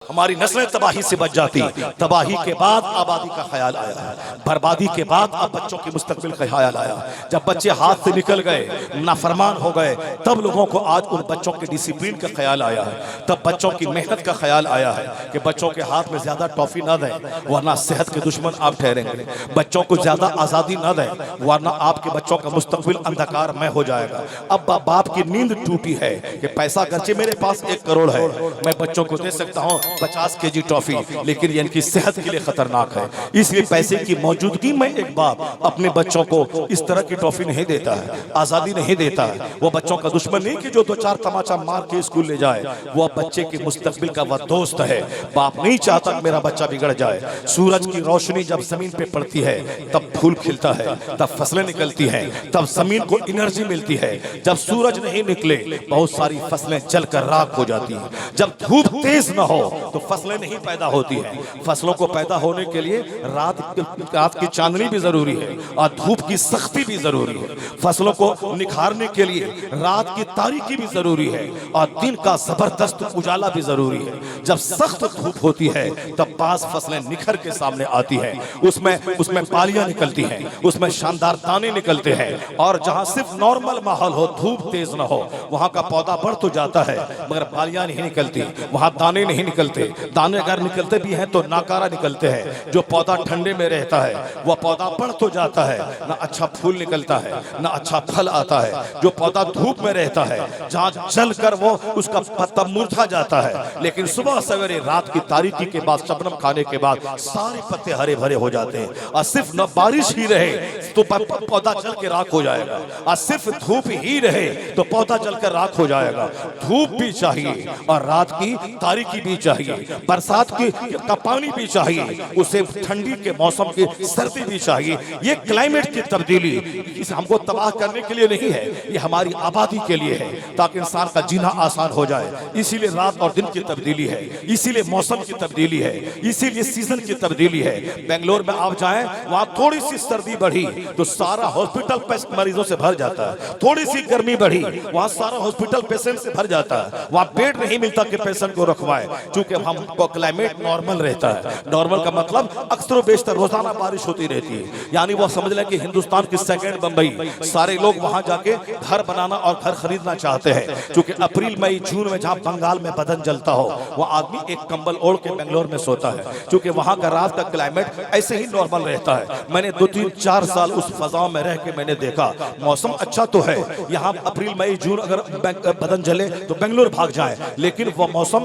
हमारी नस्लें तबाही से बच जाती। तबाही के बाद आबादी का ख्याल आया है, बर्बादी के बाद अब बच्चों के मुस्तकबिल का ख्याल आया। जब बच्चे हाथ से निकल गए, नाफरमान हो गए, तब लोगों को आज उन बच्चों के डिसिप्लिन का ख्याल आया है। तब बच्चों की मेहनत का ख्याल आया है कि बच्चों के हाथ में ज्यादा टॉफी ना दें वरना सेहत के दुश्मन आप ठहरेंगे। बच्चों को ज्यादा आजादी ना दें वरना आपके बच्चों का मुस्तकबिल अंधकार में हो जाएगा। अब बाप की नींद टूटी है कि पैसा गर्चे मेरे पास 1 करोड़ है, मैं बच्चों को दे सकता हूँ 50 केजी टॉफी, लेकिन ये इनकी सेहत के लिए खतरनाक है। इसलिए पैसे की मौजूदगी में एक बाप अपने बच्चों को इस तरह की टॉफी नहीं देता है, आजादी नहीं देता है। वो बच्चों का दुश्मन नहीं कि जो 2-4 तमाचा मार के स्कूल ले जाए, वो बच्चे के मुस्तकबिल का वह दोस्त है। बाप नहीं चाहता कि मेरा बच्चा बिगड़ जाए। सूरज की रोशनी जब जमीन पे पड़ती है तब फूल खिलता है, तब फसलें निकलती हैं, तब जमीन को एनर्जी मिलती है। जब सूरज नहीं निकले बहुत सारी फसलें जलकर राख हो जाती हैं। जब धूप तेज न हो तो फसलें नहीं पैदा होती हैं। फसलों को पैदा होने के लिए रात की चांदनी भी जरूरी है और धूप की सख्ती भी जरूरी है। फसलों को निखारने के लिए रात की तारीकी भी जरूरी है और दिन का जबरदस्त उजाला भी जरूरी है। जब सख्त धूप होती है तब पास फसलें निखर के सामने आती हैं, उसमें बालियां निकलती हैं, उसमें शानदार दाने निकलते हैं। और जहां सिर्फ नॉर्मल माहौल हो, धूप तेज न हो, वहां का पौधा बढ़ तो जाता है मगर बालियां नहीं निकलती, वहां दाने नहीं निकलते। दाने अगर निकलते भी हैं तो नाकारा निकलते हैं। जो पौधा ठंडे में रहता है वह पौधा बढ़ तो जाता है, ना अच्छा फूल निकलता है ना अच्छा फल आता है। जो पौधा धूप में रहता है जहां जल कर वो उसका पत्ता मुरझा जाता है, लेकिन सुबह सवेरे रात की तारीकी के बाद शबनम खाने के बाद सारे पत्ते हरे भरे हो जाते हैं। और सिर्फ न बारिश ही रहे तो पौधा जल के राख हो जाएगा, और सिर्फ धूप ही रहे तो पौधा जलकर राख हो जाएगा। धूप भी चाहिए और रात की तारीकी भी चाहिए, बरसात का पानी भी चाहिए, उसे ठंडी के मौसम की सर्दी भी चाहिए। ये क्लाइमेट की तब्दीली इसे हमको तबाह करने के लिए नहीं है, ये हमारी आबादी के लिए है ताकि इंसान का जीना आसान हो जाए। इसीलिए रात और दिन की तब्दीली है, इसीलिए मौसम की तब्दीली है, इसीलिए सीजन की तब्दीली है। बेंगलोर में आप जाएं, वहां थोड़ी सी सर्दी बढ़ी तो सारा हॉस्पिटल मरीजों से भर जाता है। थोड़ी सी गर्मी बढ़ी वहां सारा हॉस्पिटल पेशेंट से भर जाता है। वहां बेड नहीं मिलता कि पेशेंट को रखवाए, क्योंकि हमको क्लाइमेट नॉर्मल रहता है। नॉर्मल का मतलब अक्सर बेशतर रोजाना बारिश होती रहती है। यानी वो समझ लें कि हिंदुस्तान की सेकंड बंबई। सारे लोग वहां जाके घर बनाना और घर खरीदना चाहते हैं, क्योंकि अप्रैल मई जून में जहां बंगाल में बदन जलता हो वो आदमी एक कंबल ओढ़ के बेंगलोर में सोता है, क्योंकि वहां का रात का क्लाइमेट ऐसे ही नॉर्मल रहता है। मैंने 2-3-4 साल उस फजाओं में रह के मैंने देखा मौसम अच्छा तो है, यहाँ अप्रैल मई जून अगर बदन जले तो बेंगलोर भाग जाए, लेकिन वह मौसम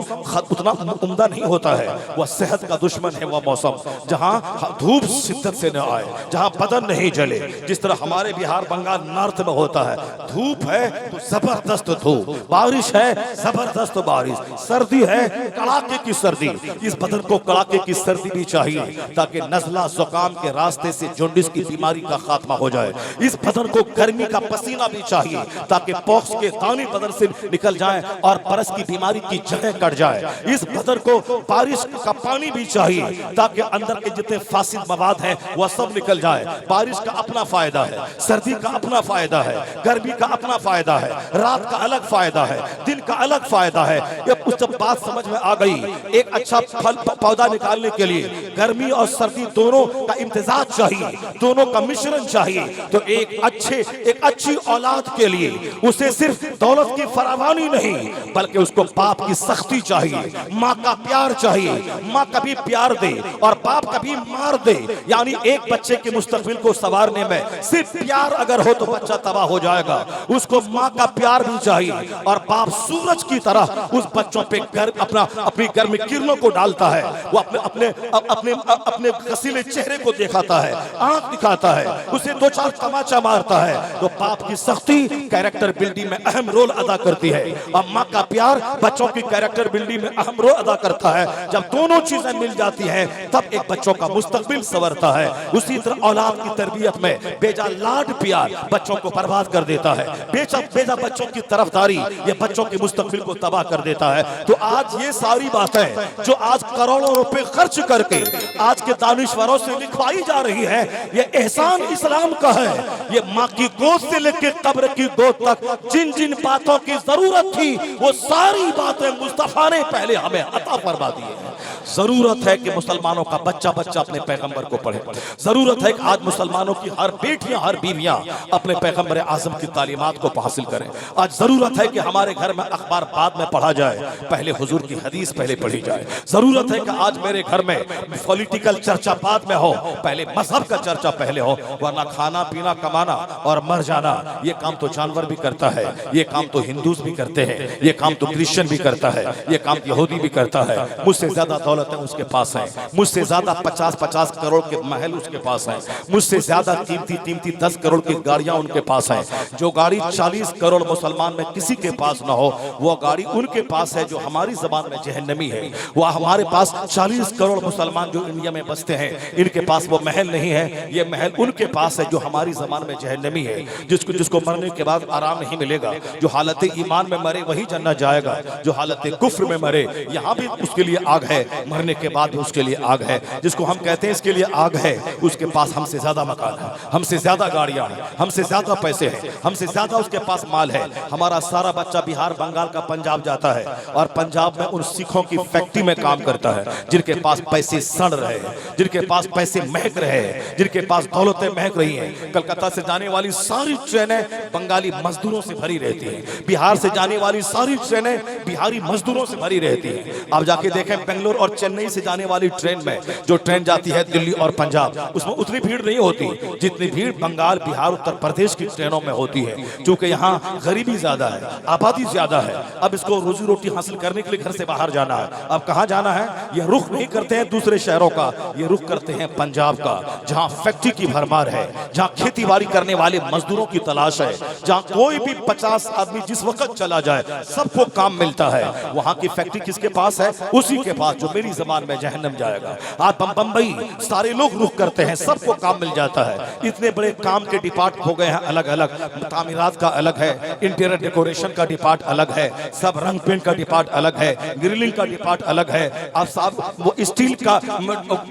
उतना उम्दा नहीं होता है। वह सेहत का दुश्मन है। वह मौसम जहां धूप शिद्दत से न आए, जहां बदन नहीं जले, जिस तरह हमारे बिहार बंगाल नॉर्थ में होता है। धूप है तो जबरदस्त धूप, बारिश है जबरदस्त बारिश, सर्दी है कड़ाके की सर्दी। इस बदन को कड़ाके की सर्दी भी चाहिए ताकि नजला जुकाम के रास्ते से जॉन्डिस की बीमारी का खात्मा हो जाए। इस बदन को गर्मी का पसीना भी चाहिए ताकि पॉक्स के दाने बदन से निकल जाए और बरस की बीमारी की जगह कट जाए। इस बदन को बारिश का पानी भी चाहिए ताकि अंदर के जितने फासिद मवाद हैं वह सब निकल जाए। बारिश का अपना फायदा है, सर्दी का अपना फायदा है, गर्मी का अपना फायदा है, रात का अलग फायदा है, दिन का अलग फायदा है। ये जब बात समझ में आ गई, एक अच्छा फल पौधा निकालने के लिए गर्मी और सर्दी दोनों का इम्तिजाज चाहिए, दोनों का मिश्रण चाहिए। तो एक अच्छी औलाद के लिए उसे सिर्फ दौलत की फरावानी नहीं बल्कि उसको बाप की सख्ती चाहिए, माँ का प्यार चाहिए। माँ कभी प्यार दे और बाप कभी मार दे। यानी एक बच्चे के मुस्तकबिल को संवारने में सिर्फ प्यार अगर हो तो बच्चा तबाह हो जाएगा। उसको माँ का प्यार भी चाहिए और बाप सूरज की तरह उस बच्चों पे अपनी गर्म किरणों को डालता है। वो अपने कसीले चेहरे को दिखाता है, आंख दिखाता है, उसे 2-4 तमाचा मारता है। तो बाप की सख्ती कैरेक्टर बिल्डिंग में अहम रोल अदा करती है और माँ का प्यार बच्चों की कैरेक्टर बिल्डिंग में अहम रोल अदा करता है। जब दोनों चीजें मिल जाती हैं तब एक बच्चों का मुस्तकबिल संवरता है। उसी तरह औलाद की तरबियत में बेजा लाड प्यार बच्चों को बर्बाद कर देता है। बेजा बच्चों की तरफदारी ये बच्चों के मुस्तकबिल को तबाह कर देता है। तो आज ये सारी बातें जो आज करोड़ों रुपए खर्च करके आज के दानिश्वरों से लिखवाई जा रही है, ये एहसान इस्लाम का है। ये माँ की गोद से लेकर कब्र की गोद तक जिन जिन बातों की जरूरत थी वो सारी बातें मुस्तफा ने पहले हमें अता फरमा दिए हैं। जरूरत है कि मुसलमानों का बच्चा बच्चा अपने पैगंबर को पढ़े। जरूरत है कि आज मुसलमानों की हर बेटियां हर बीवियां अपने पैगंबर आजम की तालीमात को हासिल करें। आज जरूरत है कि हमारे घर में अखबार बाद में पढ़ा जाए, पहले हुजूर की हदीस पहले पढ़ी जाए। जरूरत है कि आज मेरे घर में पॉलिटिकल चर्चा बाद में हो, पहले मजहब का चर्चा पहले हो, वरना खाना पीना कमाना और मर जाना ये काम तो जानवर भी करता है, ये काम तो हिंदूज भी करते हैं, ये काम तो क्रिश्चियन भी करता है, ये काम यहूदी भी करता है। मुझसे ज्यादा दौलत है उसके पास है, मुझसे ज्यादा 50-50 करोड़ के महल उसके पास है, मुझसे ज्यादा कीमती 10 करोड़ की गाड़ियां उनके पास हैं। जो गाड़ी 40 करोड़ मुसलमान में किसी के पास ना हो, वो गाड़ी उनके पास है जो हमारी जबान में जहन्नमी है। वह हमारे पास 40 करोड़ मुसलमान जो इंडिया में बसते हैं, इनके पास वो महल नहीं है, ये महल उनके पास है जो हमारी जबान में जहन्नमी है। जिसको मरने के बाद आराम नहीं मिलेगा, जो हालत ईमान में मरे वही जन्नत जाएगा, जो हालत कुफ्र में मरे यहाँ भी उसके लिए आग है, मरने के बाद भी उसके लिए आग है। जिसको हम कहते हैं इसके लिए आग है, उसके पास हमसे ज्यादा मकान है, हमसे ज्यादा गाड़ियां हैं, हमसे ज्यादा पैसे हैं, हमसे ज्यादा उसके पास माल है। हमारा सारा बच्चा बिहार बंगाल का पंजाब जाता है और पंजाब में उन सिखों की फैक्ट्री में काम करता है जिनके पास पैसे सड़ रहे हैं, जिनके पास पैसे महक रहे हैं, जिनके पास दौलतें महक रही हैं। कलकत्ता से जाने वाली सारी ट्रेनें बंगाली मजदूरों से भरी रहती हैं, बिहार से जाने वाली सारी ट्रेनें बिहारी मजदूरों से भरी रहती हैं। आप जाके देखें बेंगलोर और चेन्नई से जाने वाली ट्रेन में, जो ट्रेन जाती है दिल्ली और पंजाब, उसमें उतनी भीड़ नहीं होती जितनी भीड़ बंगाल बिहार उत्तर प्रदेश की ट्रेनों में होती है, क्योंकि यहाँ गरीबी ज्यादा है, आबादी ज्यादा है। अब इसको रोजी रोटी हासिल करने के लिए घर से बाहर जाना है। अब कहाँ जाना है? ये रुख नहीं करते हैं दूसरे शहरों का, ये रुख करते हैं पंजाब का, जहाँ फैक्ट्री की भरमार है, जहाँ खेती बाड़ी करने वाले मजदूरों की तलाश है, जहाँ कोई भी 50 आदमी जिस वक्त चला जाए सबको काम मिलता है। वहाँ की फैक्ट्री किसके पास है? उसी के पास जो मेरी जबान में जहन्नम जाएगा। आज बम्बई सारे लोग रुख करते हैं, सबको काम मिल जाता है। इतने बड़े काम के डिपार्ट हो गए हैं अलग अलग, तामीरात का अलग है, इंटीरियर डेकोरेशन का डिपार्ट अलग है, सब रंग पेंट का डिपार्ट अलग है, ग्रिलिंग का डिपार्ट अलग है, अब साहब वो स्टील का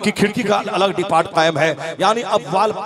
की खिड़की का अलग डिपार्ट कायम है। यानी अब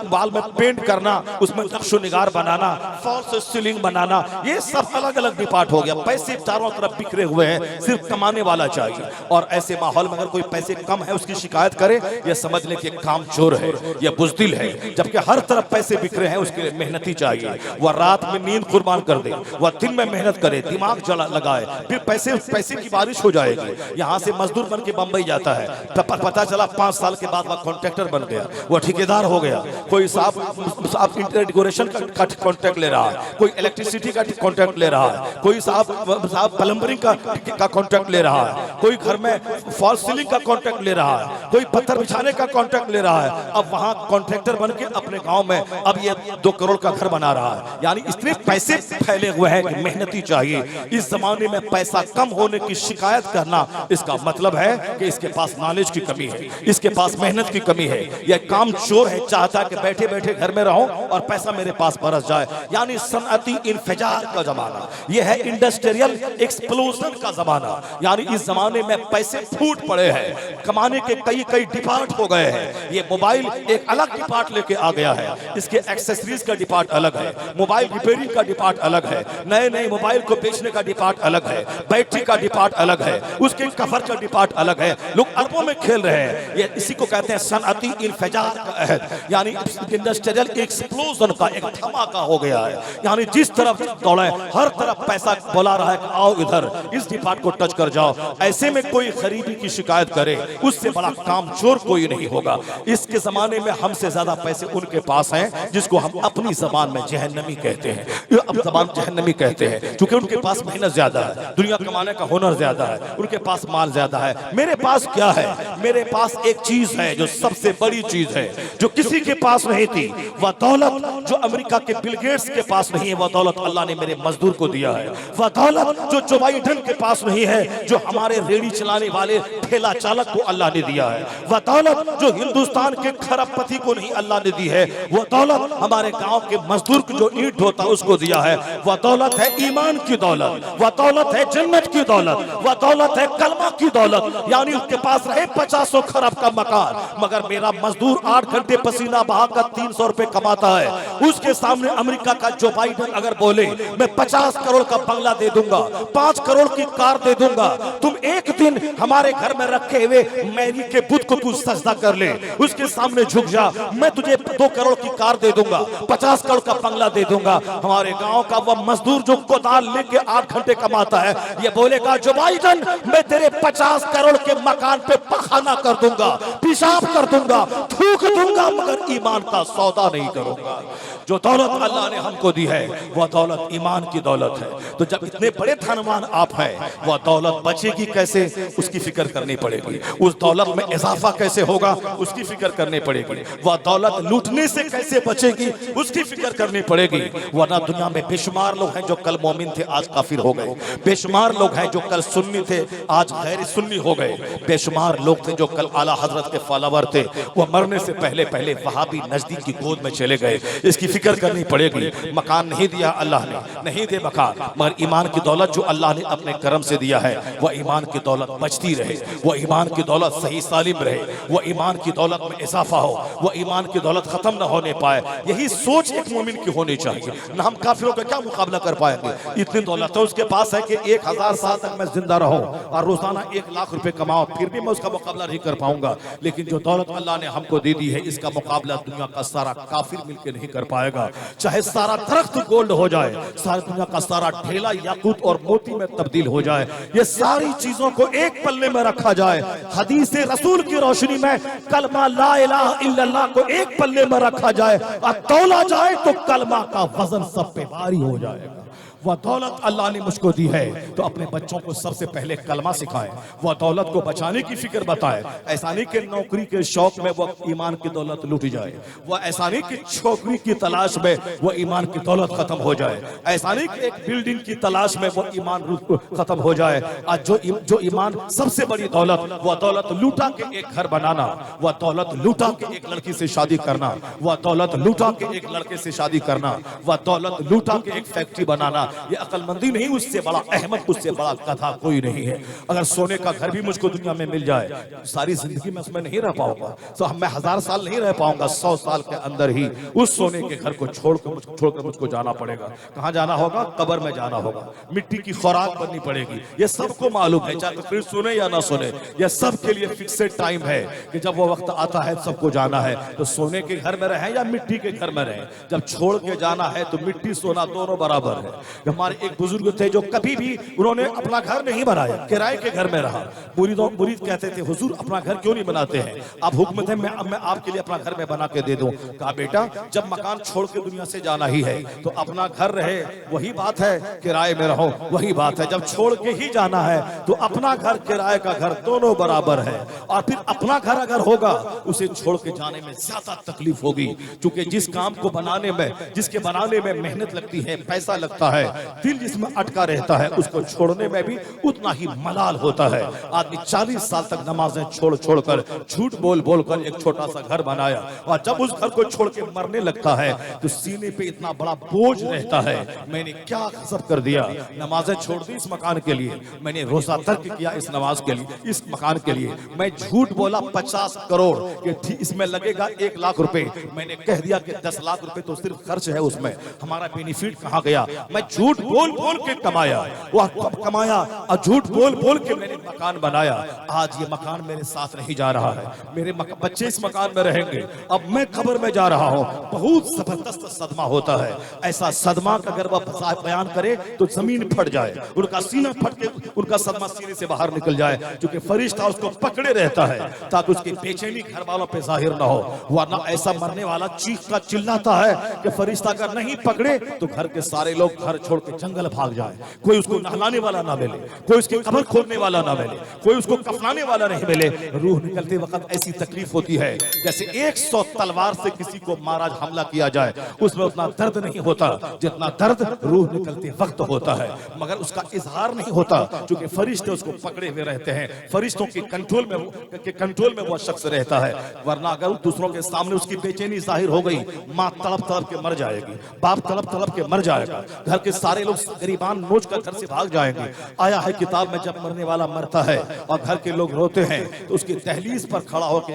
वाल में पेंट करना, उसमें नक्शो-निगार बनाना, फॉल्स सीलिंग बनाना, ये सब अलग अलग डिपार्ट हो गया। पैसे चारों तरफ बिखरे हुए हैं, सिर्फ कमाने वाला चाहिए। और ऐसे माहौल में अगर कोई पैसे कम है उसकी शिकायत करे, ये समझ ले कि काम चोर है, ये बुज़दिल है। जबकि हर तरफ पैसे बिखरे हैं, उसके लिए मेहनती चाहिए। वह रात में नींद कुर्बान कर दे, वह दिन में मेहनत करे, दिमाग लगाए, फिर पैसे की बारिश हो जाएगी। यहाँ से मजदूर बन के बंबई जाता है, पता चला 5 साल के बाद वह कॉन्ट्रैक्टर बन गया, वह ठेकेदार हो गया। कोई साहब इंटीरियर डेकोरेशन का कॉन्ट्रैक्ट ले रहा है, कोई इलेक्ट्रिसिटी का कॉन्ट्रैक्ट ले रहा है, कोई साहब प्लम्बरिंग का कॉन्ट्रैक्ट ले रहा है, कोई घर में फॉल्स सीलिंग का कॉन्ट्रैक्ट ले रहा है, कोई पत्थर बिछाने का कॉन्ट्रैक्ट ले रहा है। अब वहां कॉन्ट्रैक्टर बन के अपने गांव में अब ये 2 करोड़ का घर बना रहा है। यानी इतने पैसे फैले हुए हैं कि मेहनती चाहिए। इस जमाने में पैसा कम होने की शिकायत करना, इसका मतलब है कि इसके पास नॉलेज की कमी है, इसके पास मेहनत की कमी है। यह काम चोर है, चाहता है कि बैठे बैठे घर में रहो और पैसा मेरे पास बरस जाए। यानी सनअती इंफिजार का जमाना, यह है इंडस्ट्रियल एक्सप्लोजन का जमाना। यानी इस जमाने में पैसे फूट पड़े हैं, कमाने के कई डिपार्ट हो गए हैं। ये मोबाइल एक अलग डिपार्ट लेके आ गया है, इसके एक्सेसरीज का डिपार्ट अलग है, मोबाइल रिपेयरिंग का डिपार्ट अलग है, नए मोबाइल को बेचने का डिपार्ट अलग है, बैटरी का डिपार्ट अलग है, उसके कवर का डिपार्ट अलग है। लोग अरबों में खेल रहे हैं। ये इसी को कहते हैं सनअती इंफिजार का अहद, यानी इंडस्ट्रियल एक्सप्लोजन का एक धमाका हो गया है। यानी जिस तरफ दौड़े हर तरफ पैसा बुला रहा है, आओ इधर इस डिपार्ट को टच कर जाओ। ऐसे में कोई गरीबी की शिकायत करे, उससे बड़ा काम चोर कोई नहीं होगा। इसके जमाने में हमसे ज्यादा पैसे उनके पास हैं जिसको हम अपनी जबान में जहन्नमी कहते हैं। अब जबान जहन्नमी कहते हैं क्योंकि उनके पास मेहनत ज्यादा है, दुनिया कमाने का हुनर ज्यादा है, उनके पास माल ज्यादा है। मेरे पास क्या है? मेरे पास एक चीज है जो सबसे बड़ी चीज है, जो किसी के पास नहीं थी। वह दौलत जो अमेरिका के बिल गेट्स के पास नहीं है, वह दौलत अल्लाह ने मेरे मजदूर को दिया है। वह दौलत जो जो बाइडेन के पास नहीं है, जो हमारे रेडी चलाने वाले ठेला चालक को अल्लाह ने दिया है। वह दौलत जो हिंदुस्तान के खरबपति को नहीं अल्लाह ने दी है, वह दौलत हमारे गांव के मजदूर को जो ईंट ढोता उसको दिया है। वह दौलत है ईमान की दौलत, वह दौलत है जन्नत की दौलत, वह दौलत है कलमा की दौलत। यानी उसके पास रहे 50 खरब का मकान, मगर मेरा मजदूर 8 घंटे पसीना बहाकर 300 रुपए कमाता है, उसके सामने अमेरिका का जो बाइडेन अगर बोले मैं 50 करोड़ का बंगला दे दूंगा, 5 करोड़ की कार दे दूंगा, तुम एक दिन हमारे घर में रखे हुए मैरी के बुत को तू सजदा कर ले, उसके सामने झुक जा, मैं तुझे 2 करोड़ की कार दे दूंगा, 50 करोड़ का बंगला दे दूंगा। हमारे गांव का वह मजदूर जो कोदाल लेके 8 घंटे कमाता है, ये बोलेगा जो बाइडेन मैं तेरे 50 करोड़ के मकान पे पखाना कर दूंगा, पेशाब कर दूंगा, थूक दूंगा, मगर ईमान का सौदा नहीं करूंगा। जो दौलत अल्लाह ने हमको दी है वह दौलत ईमान की दौलत है। तो जब इतने बड़े धनवान आप हैं, वह दौलत बचेगी कैसे उसकी फिक्र करनी पड़ेगी, उस दौलत में इजाफा कैसे होगा उसकी फिक्र करनी पड़ेगी, वह दौलत लूटने से कैसे बचेगी उसकी फिक्र करनी पड़ेगी। वरना दुनिया में बेशुमार लोग हैं जो कल मोमिन थे आज काफिर हो गए, बेशुमार लोग हैं जो कल सुन्नी थे आज गैर सुन्नी हो गए, बेशुमार लोग थे जो कल आला हजरत के फॉलोवर थे वह मरने से पहले पहले वहाबी नजदीक की गोद में चले गए। इसकी फिक्र करनी पड़ेगी। मकान नहीं दिया अल्लाह ने, नहीं दे मकान, मगर ईमान की दौलत जो अल्लाह ने अपने करम से दिया है वह ईमान की दौलत बचती रहे, वह ईमान की दौलत सही सालिम रहे, वह ईमान की दौलत में इजाफा हो, वह ईमान की दौलत खत्म न होने पाए। यही सोच एक मोमिन की होनी चाहिए। न हम काफिरों का क्या मुकाबला कर पाएंगे, इतनी दौलत तो उसके पास है कि 1000 साल तक मैं जिंदा रहूं और रोजाना 1 लाख रुपए कमाऊं, फिर भी मैं उसका मुकाबला नहीं कर पाऊंगा। लेकिन जो दौलत अल्लाह ने हमको दे दी है इसका मुकाबला दुनिया का सारा काफिर मिलकर नहीं कर पाएगा। चाहे सारा दरख्त गोल्ड हो जाए, सारी दुनिया का सारा ढेला याकूत और मोती में तब्दील हो जाए, ये सारी चीजों को एक पल्ले में रखा जाए, हदीस रसूल की रोशनी में कलमा ला इलाहा इल्लल्लाह को एक पल्ले में रखा जाए और तौला जाए तो कलमा का वजन सब पे भारी हो जाएगा। वह दौलत अल्लाह ने मुझको दी है तो अपने बच्चों को सबसे पहले कलमा सिखाएं, वह दौलत को बचाने की फिक्र बताएं। ऐसा नहीं कि नौकरी के शौक में वह ईमान की दौलत लूट जाए, वह ऐसा नहीं कि छोकरी की तलाश में वह ईमान की दौलत खत्म हो जाए, ऐसा नहीं कि एक बिल्डिंग की तलाश में वह ईमान खत्म हो जाए। आज जो ईमान सबसे बड़ी दौलत, वह दौलत लूटा के एक घर बनाना, वह दौलत लूटा के एक लड़की से शादी करना, वह दौलत लूटा के एक लड़के से शादी करना, वह दौलत लूटा के एक फैक्ट्री बनाना, ये अक्लमंदी नहीं, उससे बड़ा अहमद, उससे बड़ा गधा कोई नहीं है। अगर सोने का घर भी मुझको दुनिया में मिल जाए, सारी जिंदगी में उसमें नहीं रह पाऊंगा, तो मैं 1000 साल नहीं रह पाऊंगा, 100 साल के अंदर ही उस सोने के घर को छोड़कर मुझको जाना पड़ेगा। कहाँ जाना होगा? कब्र में जाना होगा, मिट्टी की खुराक बननी पड़ेगी। ये सबको मालूम है, चाहे फिर सुने या ना सुने, यह सबके लिए फिक्सेड टाइम है कि जब वो वक्त आता है सबको जाना है। तो सोने के घर में रहे या मिट्टी के घर में रहे, जब छोड़ के जाना है तो मिट्टी सोना दोनों बराबर है। हमारे एक बुजुर्ग थे जो कभी भी उन्होंने अपना घर नहीं बनाया, किराए के घर में रहा। मुरीद कहते थे हुजूर अपना घर क्यों नहीं बनाते हैं, आप हुक्म थे मैं आपके लिए अपना घर में बना के दे दूं। कहा बेटा जब मकान छोड़ के दुनिया से जाना ही है तो अपना घर रहे वही बात है, किराए में रहो वही बात है। जब छोड़ के ही जाना है तो अपना घर किराए का घर दोनों बराबर है। और फिर अपना घर अगर होगा उसे छोड़ के जाने में ज्यादा तकलीफ होगी, क्योंकि जिस काम को बनाने में, जिसके बनाने में मेहनत लगती है, पैसा लगता है, दिल जिसमें अटका रहता है, उसको छोड़ने में भी उतना ही मलाल होता है। आदमी 40 साल तक नमाजें छोड़ कर, झूठ बोल कर एक छोटा सा घर बनाया और जब उस घर को छोड़ के मरने लगता है तो सीने पे इतना बड़ा बोझ रहता है, मैंने क्या गजब कर दिया, नमाजें छोड़ दी इस मकान के लिए, मैंने रोजा तर्क किया इस नमाज के लिए, इस मकान के लिए, मैं झूठ बोला 50 करोड़ कि इसमें लगेगा 1 लाख रुपए, मैंने कह दिया कि 10 लाख रुपए तो सिर्फ खर्च है, उसमें हमारा बेनिफिट कहाँ गया। मैं झूठ बोल के कमाया, वह कमाया और झूठ बोल के मैंने मकान बनाया। आज ये मकान मेरे साथ नहीं जा रहा है, मेरे बच्चे इस मकान में रहेंगे, अब मैं कब्र में जा रहा हूँ। बहुत जबरदस्त सदमा होता है, ऐसा सदमा का अगर वह बयान करे तो जमीन फट जाए, उनका सीना फट के उनका सदमा सीने से बाहर निकल जाए, क्योंकि फरिश्ता उसको पकड़े रहता है ताकि उसकी बेचैनी घर वालों पे जाहिर ना हो। वरना ऐसा मरने वाला चीख का चिल्लाता है कि फरिश्ता अगर नहीं पकड़े तो घर के सारे लोग घर छोड़ के जंगल भाग जाए, कोई उसको नहलाने वाला ना मिले, कोई उसकी कब्र खोदने वाला ना मिले, कोई उसको कफनाने वाला नहीं मिले। रूह निकलते वक्त ऐसी तकलीफ होती है जैसे 100 तलवार से किसी को मारा हमला किया जाए, उसमें उतना दर्द नहीं होता जितना दर्द रूह निकलते वक्त होता है, मगर उसका इजहार नहीं होता क्योंकि फरिश्ते उसको पकड़े हुए रहते हैं, फरिश्तों के कंट्रोल में वो शख्स रहता है। वरना अगर दूसरों के सामने उसकी बेचैनी जाहिर हो गई, माँ तड़प के मर जाएगी, बाप तड़प के मर जाएगा, घर के सारे लोग गरीबान नोच कर घर से भाग जाएंगे। आया है किताब में, जब मरने वाला मरता है और घर के लोग रोते हैं तो उसकी दहलीज पर खड़ा होकर